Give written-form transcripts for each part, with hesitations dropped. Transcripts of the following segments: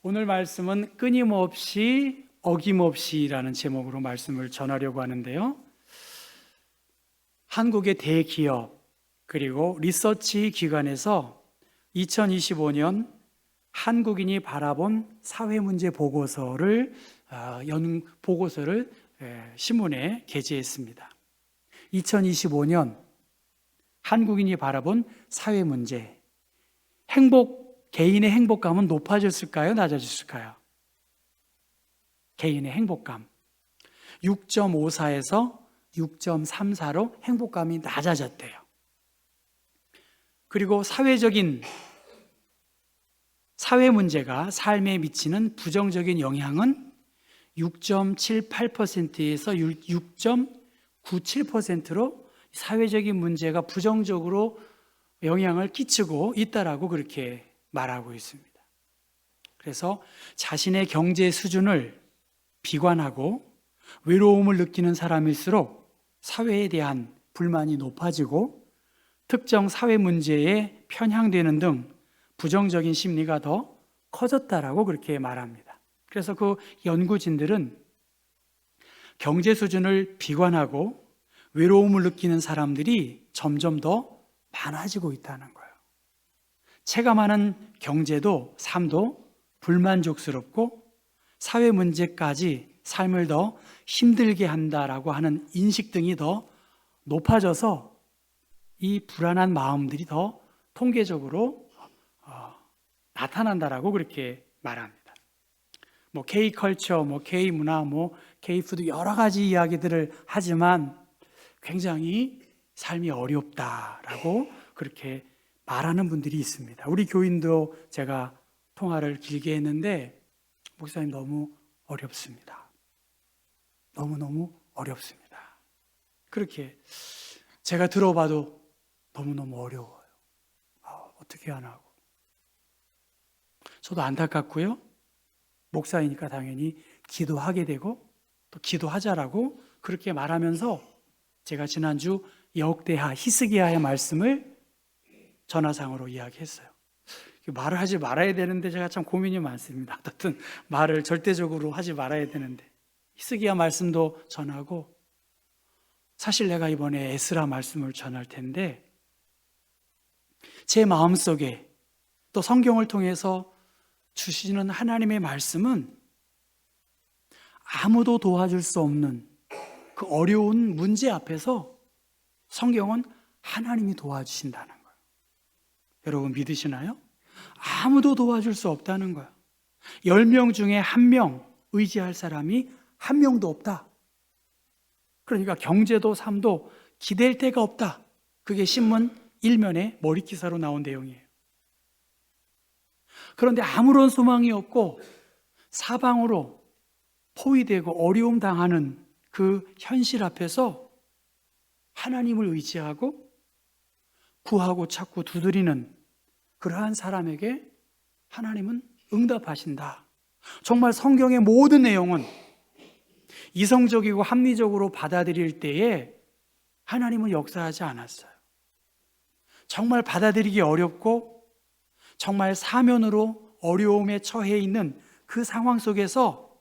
오늘 말씀은 끊임없이 어김없이라는 제목으로 말씀을 전하려고 하는데요. 한국의 대기업 그리고 리서치 기관에서 2025년 한국인이 바라본 사회문제 보고서를 신문에 게재했습니다. 2025년 한국인이 바라본 사회문제, 개인의 행복감은 높아졌을까요? 낮아졌을까요? 개인의 행복감 6.54에서 6.34로 행복감이 낮아졌대요. 그리고 사회 문제가 삶에 미치는 부정적인 영향은 6.78%에서 6.97%로 사회적인 문제가 부정적으로 영향을 끼치고 있다라고 그렇게 말하고 있습니다. 그래서 자신의 경제 수준을 비관하고 외로움을 느끼는 사람일수록 사회에 대한 불만이 높아지고 특정 사회 문제에 편향되는 등 부정적인 심리가 더 커졌다라고 그렇게 말합니다. 그래서 그 연구진들은 경제 수준을 비관하고 외로움을 느끼는 사람들이 점점 더 많아지고 있다는 거예요. 체감하는 경제도 삶도 불만족스럽고 사회 문제까지 삶을 더 힘들게 한다라고 하는 인식 등이 더 높아져서 이 불안한 마음들이 더 통계적으로 나타난다라고 그렇게 말합니다. K컬처, K문화, K푸드 여러 가지 이야기들을 하지만 굉장히 삶이 어렵다라고 그렇게 말하는 분들이 있습니다. 우리 교인도 제가 통화를 길게 했는데 목사님 너무 어렵습니다. 너무너무 어렵습니다. 그렇게 제가 들어봐도 너무너무 어려워요. 어떻게 하나 하고. 저도 안타깝고요. 목사이니까 당연히 기도하게 되고 또 기도하자라고 그렇게 말하면서 제가 지난주 역대하 히스기야의 말씀을 전화상으로 이야기했어요. 말을 하지 말아야 되는데 제가 참 고민이 많습니다. 어쨌든 말을 절대적으로 하지 말아야 되는데 히스기야 말씀도 전하고 사실 내가 이번에 에스라 말씀을 전할 텐데 제 마음속에 또 성경을 통해서 주시는 하나님의 말씀은 아무도 도와줄 수 없는 그 어려운 문제 앞에서 성경은 하나님이 도와주신다는 거예요. 여러분 믿으시나요? 아무도 도와줄 수 없다는 거예요. 10명 중에 1명 의지할 사람이 1명도 없다. 그러니까 경제도 삶도 기댈 데가 없다. 그게 신문 1면에 머리기사로 나온 내용이에요. 그런데 아무런 소망이 없고 사방으로 포위되고 어려움 당하는 그 현실 앞에서 하나님을 의지하고 구하고 찾고 두드리는 그러한 사람에게 하나님은 응답하신다. 정말 성경의 모든 내용은 이성적이고 합리적으로 받아들일 때에 하나님은 역사하지 않았어요. 정말 받아들이기 어렵고 정말 사면으로 어려움에 처해 있는 그 상황 속에서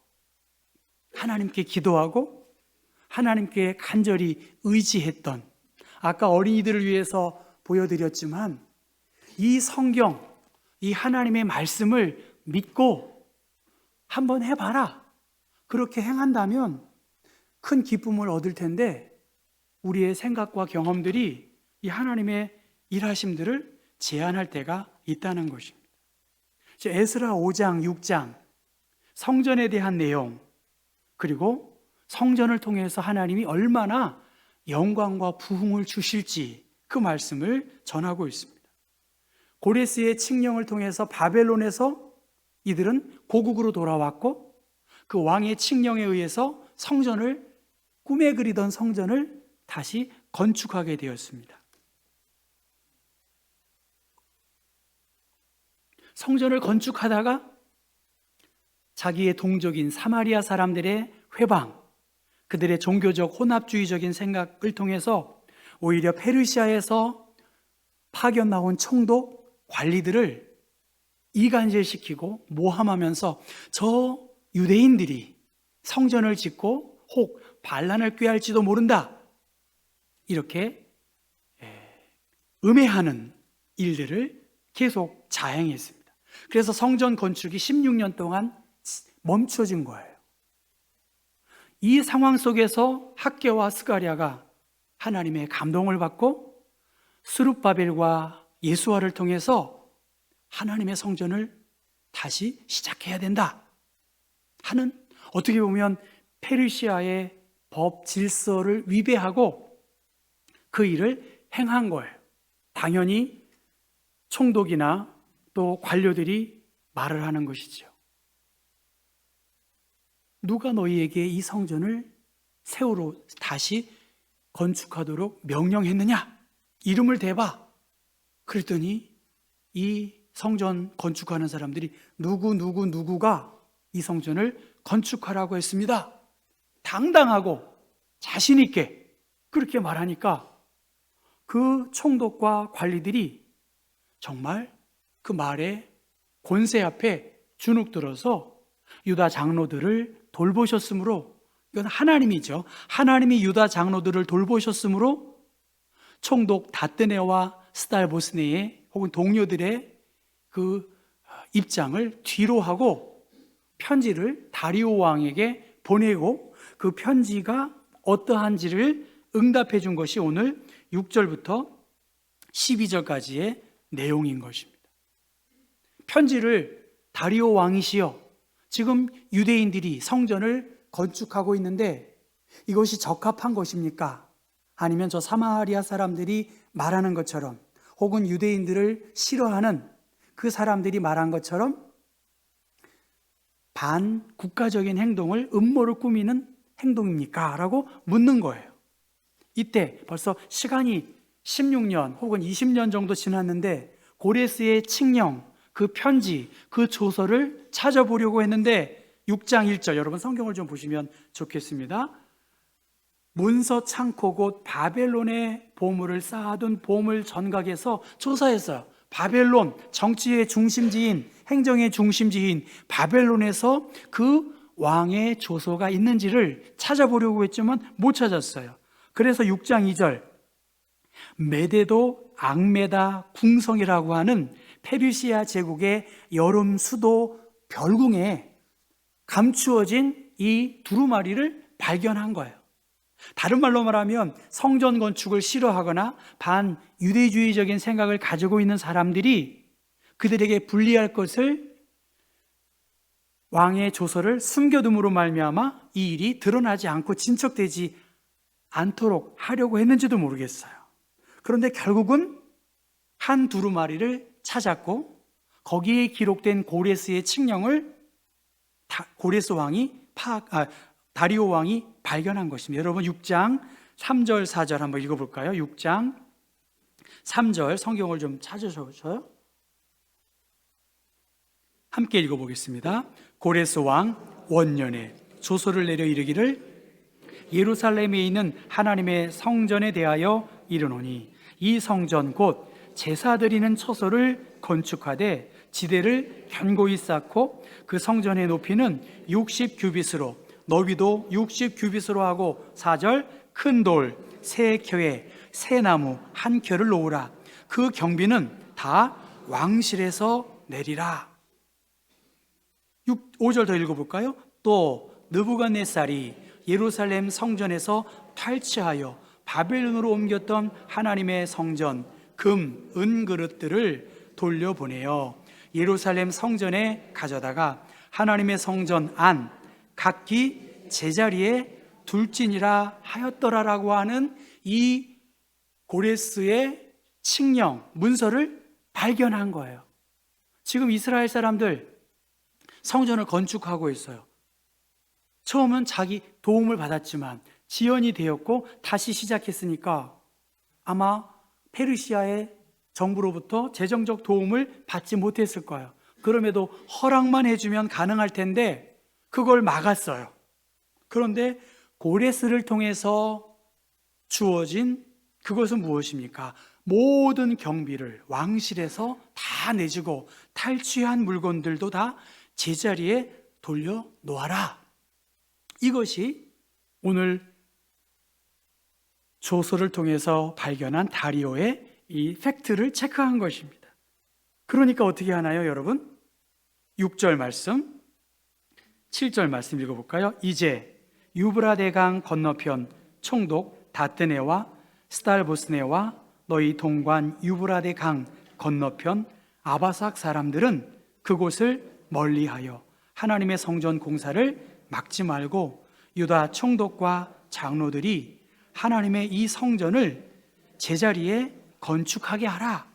하나님께 기도하고 하나님께 간절히 의지했던 아까 어린이들을 위해서 보여드렸지만 이 성경, 이 하나님의 말씀을 믿고 한번 해봐라. 그렇게 행한다면 큰 기쁨을 얻을 텐데 우리의 생각과 경험들이 이 하나님의 일하심들을 제한할 때가 있다는 것입니다. 에스라 5장, 6장 성전에 대한 내용 그리고 성전을 통해서 하나님이 얼마나 영광과 부흥을 주실지 그 말씀을 전하고 있습니다. 고레스의 칙령을 통해서 바벨론에서 이들은 고국으로 돌아왔고 그 왕의 칙령에 의해서 성전을 꿈에 그리던 성전을 다시 건축하게 되었습니다. 성전을 건축하다가 자기의 동족인 사마리아 사람들의 회방, 그들의 종교적 혼합주의적인 생각을 통해서 오히려 페르시아에서 파견 나온 총독 관리들을 이간질시키고 모함하면서 저 유대인들이 성전을 짓고 혹 반란을 꾀할지도 모른다, 이렇게 음해하는 일들을 계속 자행했습니다. 그래서 성전 건축이 16년 동안 멈춰진 거예요. 이 상황 속에서 학개와 스가랴가 하나님의 감동을 받고 스룹바벨과 예수아를 통해서 하나님의 성전을 다시 시작해야 된다 하는, 어떻게 보면 페르시아의 법 질서를 위배하고 그 일을 행한 거예요. 당연히 총독이나 또 관료들이 말을 하는 것이죠. 누가 너희에게 이 성전을 새로 다시 건축하도록 명령했느냐? 이름을 대봐. 그랬더니 이 성전 건축하는 사람들이 누구가 이 성전을 건축하라고 했습니다. 당당하고 자신 있게 그렇게 말하니까 그 총독과 관리들이 정말 그 말에 권세 앞에 주눅들어서 유다 장로들을 돌보셨으므로, 이건 하나님이죠. 하나님이 유다 장로들을 돌보셨으므로 총독 다뜨네와 스달보스네의 혹은 동료들의 그 입장을 뒤로 하고 편지를 다리오 왕에게 보내고 그 편지가 어떠한지를 응답해 준 것이 오늘 6절부터 12절까지의 내용인 것입니다. 편지를 다리오 왕이시여, 지금 유대인들이 성전을 건축하고 있는데 이것이 적합한 것입니까? 아니면 저 사마리아 사람들이 말하는 것처럼, 혹은 유대인들을 싫어하는 그 사람들이 말한 것처럼 반국가적인 행동을, 음모를 꾸미는 행동입니까? 라고 묻는 거예요. 이때 벌써 시간이 16년 혹은 20년 정도 지났는데 고레스의 칙령, 그 편지, 그 조서를 찾아보려고 했는데 6장 1절, 여러분 성경을 좀 보시면 좋겠습니다. 문서 창고 곧 바벨론의 보물을 쌓아둔 보물 전각에서 조사했어요. 바벨론, 정치의 중심지인, 행정의 중심지인 바벨론에서 그 왕의 조서가 있는지를 찾아보려고 했지만 못 찾았어요. 그래서 6장 2절, 메데도 앙메다 궁성이라고 하는 페르시아 제국의 여름 수도 별궁에 감추어진 이 두루마리를 발견한 거예요. 다른 말로 말하면 성전 건축을 싫어하거나 반유대주의적인 생각을 가지고 있는 사람들이 그들에게 불리할 것을, 왕의 조서를 숨겨둠으로 말미암아 이 일이 드러나지 않고 진척되지 않도록 하려고 했는지도 모르겠어요. 그런데 결국은 한 두루마리를 찾았고 거기에 기록된 고레스의 칙령을 다리오 왕이 발견한 것입니다. 여러분 6장 3절 4절 한번 읽어볼까요? 6장 3절 성경을 좀 찾으셔요. 함께 읽어보겠습니다. 고레스 왕 원년에 조서를 내려 이르기를 예루살렘에 있는 하나님의 성전에 대하여 이르노니 이 성전 곧 제사 드리는 처소를 건축하되 지대를 견고히 쌓고 그 성전의 높이는 60규빗으로 너비도 60규빗으로 하고 4절 큰 돌 세 켜에 새 나무 한 켜를 놓으라. 그 경비는 다 왕실에서 내리라. 5절 더 읽어볼까요? 또 느부갓네살이 예루살렘 성전에서 탈취하여 바벨론으로 옮겼던 하나님의 성전 금, 은 그릇들을 돌려보내어 예루살렘 성전에 가져다가 하나님의 성전 안 각기 제자리에 둘지니라 하였더라라고 하는 이 고레스의 칙령, 문서를 발견한 거예요. 지금 이스라엘 사람들 성전을 건축하고 있어요. 처음은 자기 도움을 받았지만 지연이 되었고 다시 시작했으니까 아마 페르시아의 정부로부터 재정적 도움을 받지 못했을 거예요. 그럼에도 허락만 해주면 가능할 텐데 그걸 막았어요. 그런데 고레스를 통해서 주어진 그것은 무엇입니까? 모든 경비를 왕실에서 다 내주고 탈취한 물건들도 다 제자리에 돌려 놓아라. 이것이 오늘 조서를 통해서 발견한 다리오의 이 팩트를 체크한 것입니다. 그러니까 어떻게 하나요, 여러분? 6절 말씀, 7절 말씀 읽어볼까요? 이제 유브라데강 건너편 총독 다뜨네와 스달보스네와 너희 동관 유브라데강 건너편 아바삭 사람들은 그곳을 멀리하여 하나님의 성전 공사를 막지 말고 유다 총독과 장로들이 하나님의 이 성전을 제자리에 건축하게 하라.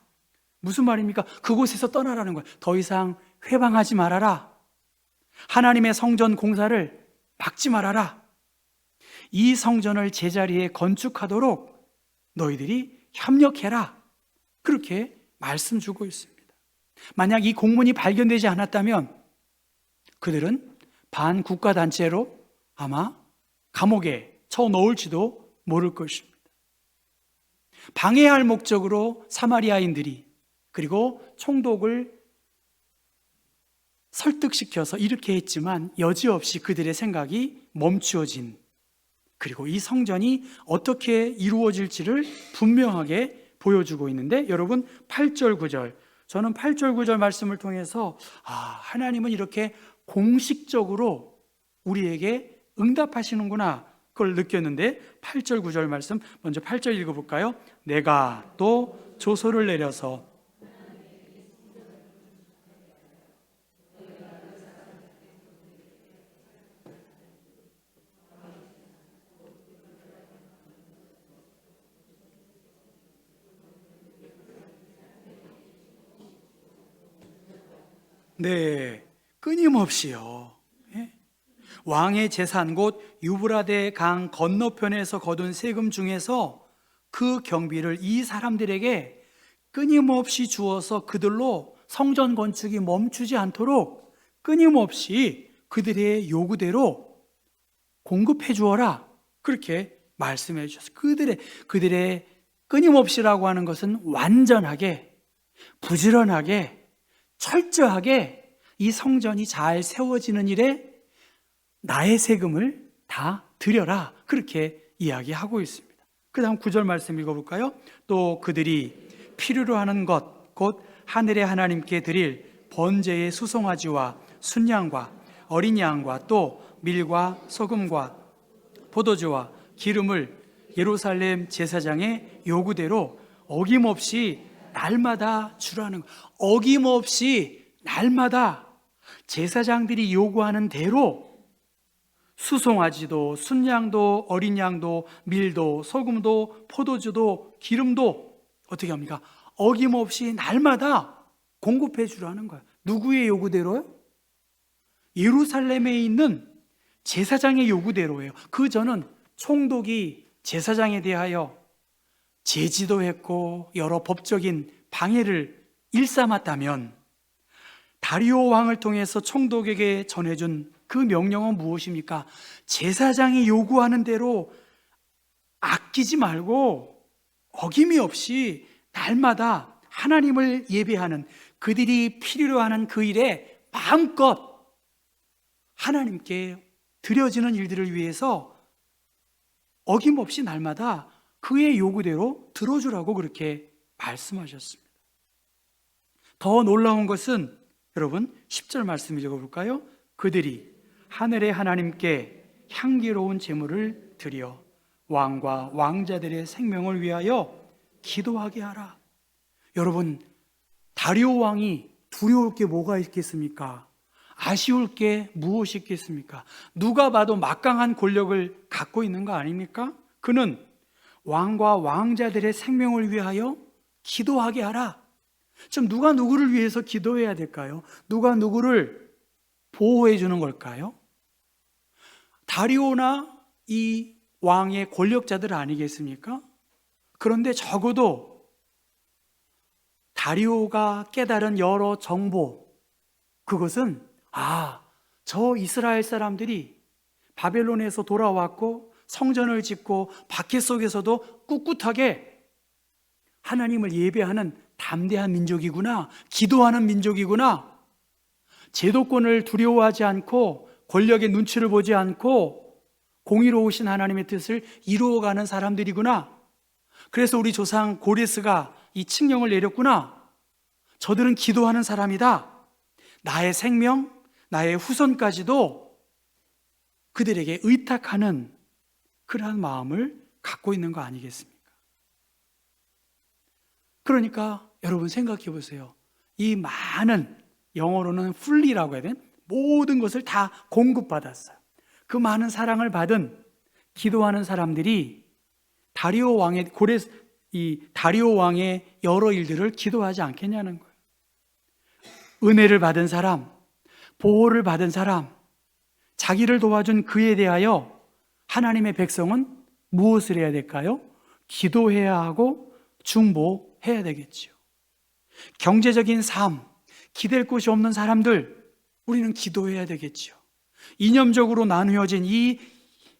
무슨 말입니까? 그곳에서 떠나라는 거예요. 더 이상 회방하지 말아라. 하나님의 성전 공사를 막지 말아라. 이 성전을 제자리에 건축하도록 너희들이 협력해라. 그렇게 말씀 주고 있습니다. 만약 이 공문이 발견되지 않았다면 그들은 반국가단체로 아마 감옥에 쳐넣을지도 모를 것입니다. 방해할 목적으로 사마리아인들이 그리고 총독을 설득시켜서 이렇게 했지만 여지없이 그들의 생각이 멈추어진, 그리고 이 성전이 어떻게 이루어질지를 분명하게 보여주고 있는데, 여러분 8절 9절, 저는 8절 9절 말씀을 통해서 하나님은 이렇게 공식적으로 우리에게 응답하시는구나, 그걸 느꼈는데 8절 9절 말씀 먼저 8절 읽어볼까요? 내가 또 조서를 내려서 끊임없이요. 왕의 재산 곧 유브라데 강 건너편에서 거둔 세금 중에서 그 경비를 이 사람들에게 끊임없이 주어서 그들로 성전 건축이 멈추지 않도록 끊임없이 그들의 요구대로 공급해 주어라. 그렇게 말씀해 주셨어요. 그들의 끊임없이라고 하는 것은 완전하게, 부지런하게, 철저하게 이 성전이 잘 세워지는 일에 나의 세금을 다 드려라. 그렇게 이야기하고 있습니다. 그 다음 9절 말씀 읽어볼까요? 또 그들이 필요로 하는 것, 곧 하늘의 하나님께 드릴 번제의 수송아지와 순양과 어린 양과 또 밀과 소금과 포도주와 기름을 예루살렘 제사장의 요구대로 어김없이 날마다 주라는 것. 어김없이 날마다 제사장들이 요구하는 대로 수송아지도 순양도 어린 양도 밀도 소금도 포도주도 기름도 어떻게 합니까? 어김없이 날마다 공급해 주라는 거예요. 누구의 요구대로요? 예루살렘에 있는 제사장의 요구대로예요. 그 전은 총독이 제사장에 대하여 제지도 했고 여러 법적인 방해를 일삼았다면 다리오 왕을 통해서 총독에게 전해준 그 명령은 무엇입니까? 제사장이 요구하는 대로 아끼지 말고 어김이 없이 날마다 하나님을 예배하는, 그들이 필요로 하는 그 일에 마음껏 하나님께 드려지는 일들을 위해서 어김없이 날마다 그의 요구대로 들어주라고 그렇게 말씀하셨습니다. 더 놀라운 것은 여러분 10절 말씀 읽어볼까요? 그들이 하늘의 하나님께 향기로운 제물을 드려 왕과 왕자들의 생명을 위하여 기도하게 하라. 여러분, 다리오 왕이 두려울 게 뭐가 있겠습니까? 아쉬울 게 무엇이 있겠습니까? 누가 봐도 막강한 권력을 갖고 있는 거 아닙니까? 그는 왕과 왕자들의 생명을 위하여 기도하게 하라. 지금 누가 누구를 위해서 기도해야 될까요? 누가 누구를 보호해 주는 걸까요? 다리오나 이 왕의 권력자들 아니겠습니까? 그런데 적어도 다리오가 깨달은 여러 정보, 그것은 저 이스라엘 사람들이 바벨론에서 돌아왔고 성전을 짓고 박해 속에서도 꿋꿋하게 하나님을 예배하는 담대한 민족이구나, 기도하는 민족이구나, 제도권을 두려워하지 않고 권력의 눈치를 보지 않고 공의로우신 하나님의 뜻을 이루어가는 사람들이구나. 그래서 우리 조상 고레스가 이 칙령을 내렸구나. 저들은 기도하는 사람이다. 나의 생명, 나의 후손까지도 그들에게 의탁하는 그러한 마음을 갖고 있는 거 아니겠습니까? 그러니까 여러분 생각해 보세요. 이 많은, 영어로는 풀리라고 해야 되나? 모든 것을 다 공급받았어요. 그 많은 사랑을 받은 기도하는 사람들이 다리오 왕의 여러 일들을 기도하지 않겠냐는 거예요. 은혜를 받은 사람, 보호를 받은 사람, 자기를 도와준 그에 대하여 하나님의 백성은 무엇을 해야 될까요? 기도해야 하고 중보해야 되겠죠. 경제적인 삶, 기댈 곳이 없는 사람들, 우리는 기도해야 되겠죠. 이념적으로 나누어진 이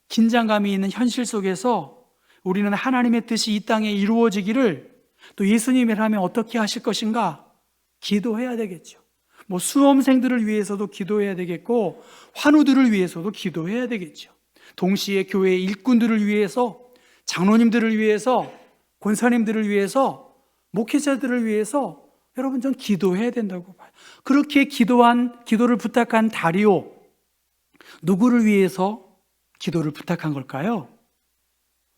긴장감이 있는 현실 속에서 우리는 하나님의 뜻이 이 땅에 이루어지기를, 또 예수님이라면 어떻게 하실 것인가 기도해야 되겠죠. 수험생들을 위해서도 기도해야 되겠고, 환우들을 위해서도 기도해야 되겠죠. 동시에 교회 일꾼들을 위해서, 장로님들을 위해서, 권사님들을 위해서, 목회자들을 위해서 여러분 전 기도해야 된다고 봐요. 그렇게 기도를 부탁한 다리오, 누구를 위해서 기도를 부탁한 걸까요?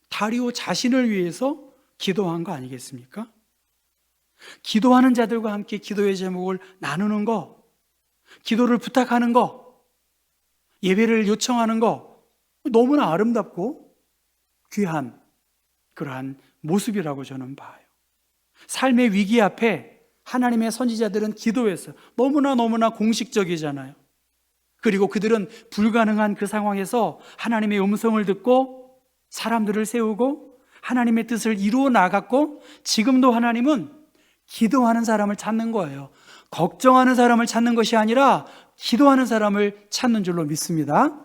다리오 자신을 위해서 기도한 거 아니겠습니까? 기도하는 자들과 함께 기도의 제목을 나누는 거, 기도를 부탁하는 거, 예배를 요청하는 거, 너무나 아름답고 귀한 그러한 모습이라고 저는 봐요. 삶의 위기 앞에 하나님의 선지자들은 기도했어요. 너무나 공식적이잖아요. 그리고 그들은 불가능한 그 상황에서 하나님의 음성을 듣고 사람들을 세우고 하나님의 뜻을 이루어 나갔고, 지금도 하나님은 기도하는 사람을 찾는 거예요. 걱정하는 사람을 찾는 것이 아니라 기도하는 사람을 찾는 줄로 믿습니다.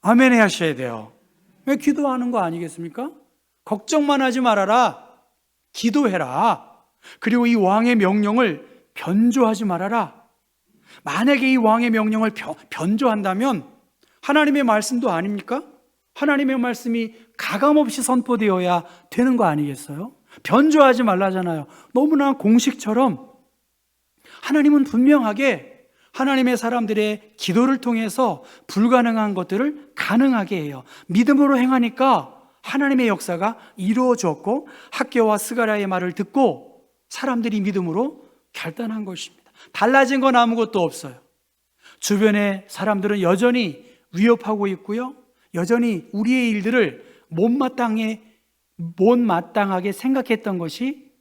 아멘 하셔야 돼요. 왜 기도하는 거 아니겠습니까? 걱정만 하지 말아라. 기도해라. 그리고 이 왕의 명령을 변조하지 말아라. 만약에 이 왕의 명령을 변조한다면 하나님의 말씀도 아닙니까? 하나님의 말씀이 가감없이 선포되어야 되는 거 아니겠어요? 변조하지 말라잖아요. 너무나 공식처럼 하나님은 분명하게 하나님의 사람들의 기도를 통해서 불가능한 것들을 가능하게 해요. 믿음으로 행하니까 하나님의 역사가 이루어졌고, 학개와 스가랴의 말을 듣고 사람들이 믿음으로 결단한 것입니다. 달라진 건 아무것도 없어요. 주변의 사람들은 여전히 위협하고 있고요, 여전히 우리의 일들을 못마땅하게 생각했던 것이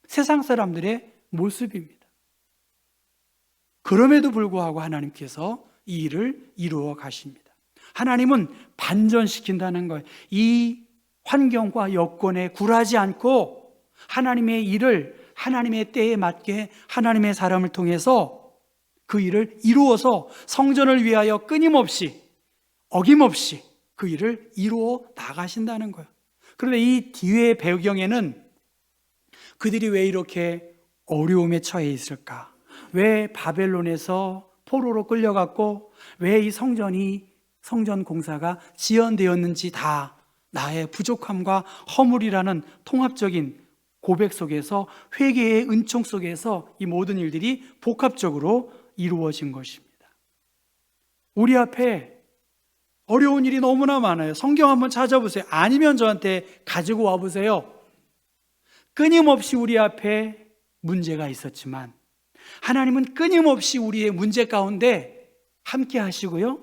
세상 사람들의 모습입니다. 그럼에도 불구하고 하나님께서 이 일을 이루어 가십니다. 하나님은 반전시킨다는 거예요. 이 환경과 여건에 굴하지 않고 하나님의 일을 하나님의 때에 맞게 하나님의 사람을 통해서 그 일을 이루어서 성전을 위하여 끊임없이 어김없이 그 일을 이루어 나가신다는 거예요. 그런데 이 뒤의 배경에는 그들이 왜 이렇게 어려움에 처해 있을까? 왜 바벨론에서 포로로 끌려갔고 왜 이 성전 공사가 지연되었는지 다 나의 부족함과 허물이라는 통합적인 고백 속에서, 회개의 은총 속에서 이 모든 일들이 복합적으로 이루어진 것입니다. 우리 앞에 어려운 일이 너무나 많아요. 성경 한번 찾아보세요. 아니면 저한테 가지고 와보세요. 끊임없이 우리 앞에 문제가 있었지만 하나님은 끊임없이 우리의 문제 가운데 함께 하시고요,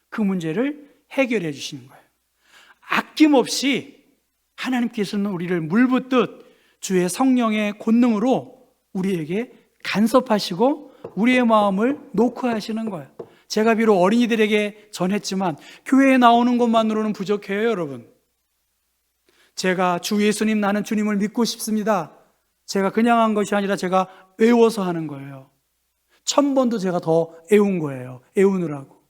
그 문제를 해결해 주시는 거예요. 아낌없이 하나님께서는 우리를 물붓듯 주의 성령의 권능으로 우리에게 간섭하시고 우리의 마음을 녹화하시는 거예요. 제가 비록 어린이들에게 전했지만 교회에 나오는 것만으로는 부족해요, 여러분. 제가 주 예수님, 나는 주님을 믿고 싶습니다. 제가 그냥 한 것이 아니라 제가 외워서 하는 거예요. 1000번도 제가 더 애운 거예요. 애우느라고.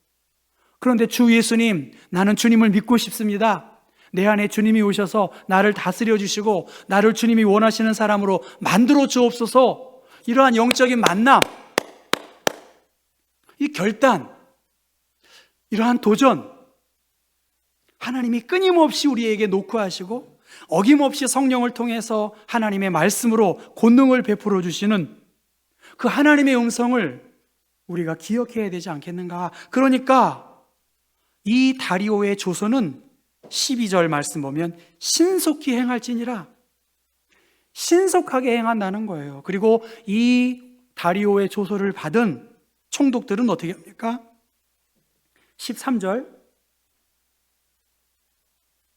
그런데 주 예수님, 나는 주님을 믿고 싶습니다. 내 안에 주님이 오셔서 나를 다스려 주시고 나를 주님이 원하시는 사람으로 만들어 주옵소서. 이러한 영적인 만남, 이 결단, 이러한 도전, 하나님이 끊임없이 우리에게 노크하시고 어김없이 성령을 통해서 하나님의 말씀으로 권능을 베풀어 주시는 그 하나님의 음성을 우리가 기억해야 되지 않겠는가. 그러니까 이 다리오의 조서는 12절 말씀 보면 신속히 행할지니라, 신속하게 행한다는 거예요. 그리고 이 다리오의 조서를 받은 총독들은 어떻게 합니까? 13절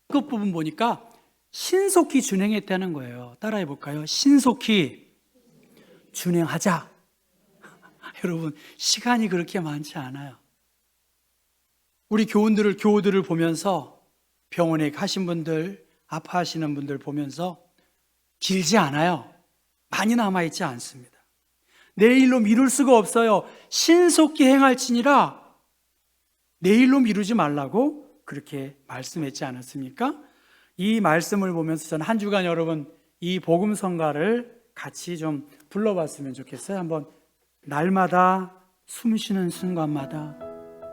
끝부분 보니까 신속히 준행했다는 거예요. 따라해 볼까요? 신속히 준행하자. 여러분, 시간이 그렇게 많지 않아요. 우리 교우들을 보면서, 병원에 가신 분들, 아파하시는 분들 보면서 길지 않아요. 많이 남아있지 않습니다. 내일로 미룰 수가 없어요. 신속히 행할지니라, 내일로 미루지 말라고 그렇게 말씀했지 않았습니까? 이 말씀을 보면서 저는 한 주간 여러분 이 복음성가를 같이 좀 불러봤으면 좋겠어요. 한번 날마다 숨쉬는 순간마다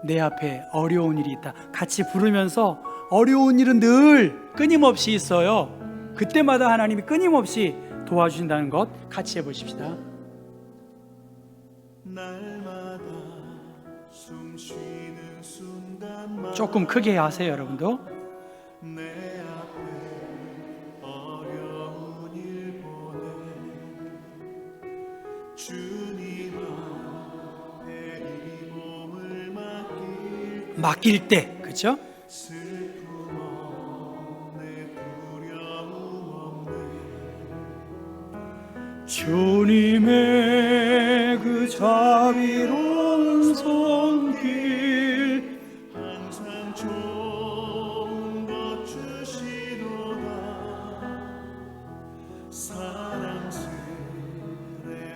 내 앞에 어려운 일이 있다. 같이 부르면서 어려운 일은 늘 끊임없이 있어요. 그때마다 하나님이 끊임없이 도와주신다는 것 같이 해보십시다. 날마다 숨쉬는 순간마다 조금 크게 하세요, 여러분도. 내 앞에 어려운 일 보내 주님 앞에 이 몸을 맡길 때, 그렇죠? 슬픔 없네, 두려움 없네, 주님의 그 자비로운 손길 항상 좋은 것 주시도다. 사랑스레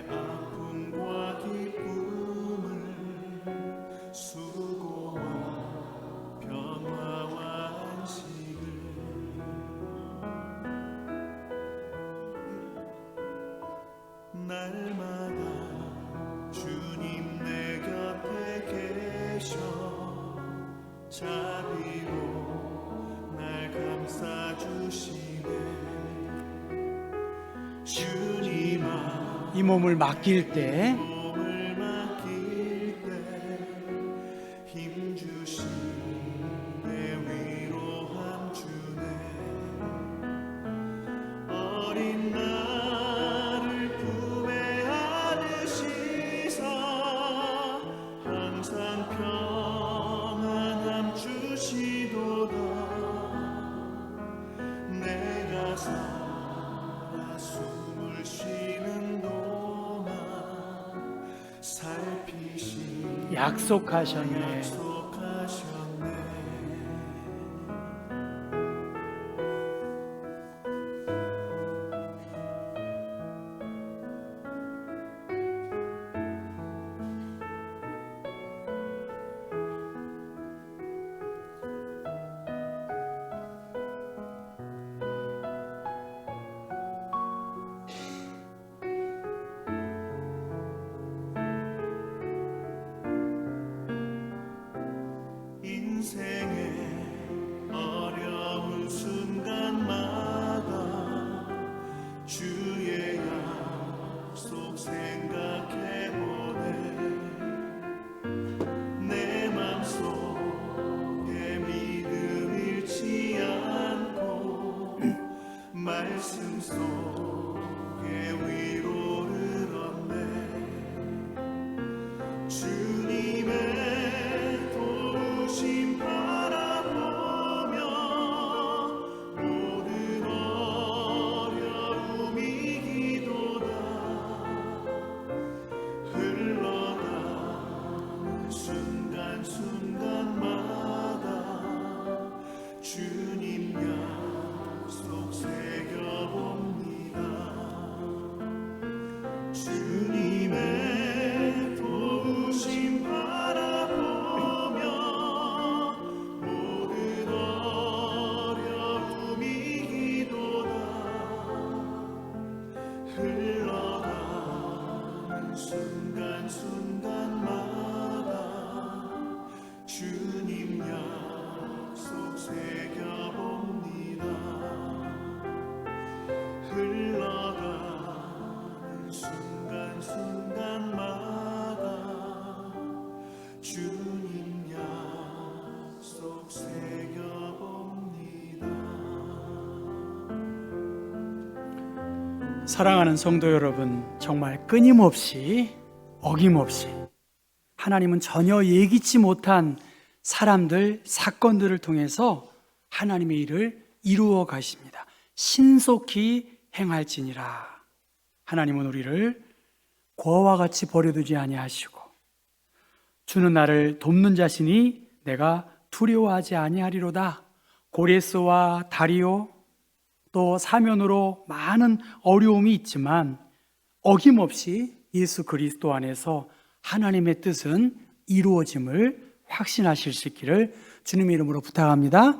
아픔과 기쁨을 수고와 평화와 안식을 날마다 주님 내 곁에 계셔 자비로 날 감싸주시네. 주님 이 몸을 맡길 때 힘주시네, 위로함 주네. 어린 나를 품에 안으시사 항상 평안함 주시도다. 내가 살아 숨을 쉬는 동안 살피시 약속하셨네. 인생의 어려운 순간마다 주의 약속 생각해보네. 내 맘속에 믿음 잃지 않고 말씀 속에 위로를 얻네. 주님의 바라보며 모든 어려움이 사랑하는 성도 여러분, 정말 끊임없이 어김없이 하나님은 전혀 예기치 못한 사람들, 사건들을 통해서 하나님의 일을 이루어 가십니다. 신속히 행할지니라. 하나님은 우리를 고아와 같이 버려두지 아니하시고 주는 나를 돕는 자시니 내가 두려워하지 아니하리로다. 고레스와 다리오 또 사면으로 많은 어려움이 있지만 어김없이 예수 그리스도 안에서 하나님의 뜻은 이루어짐을 확신하실 수 있기를 주님의 이름으로 부탁합니다.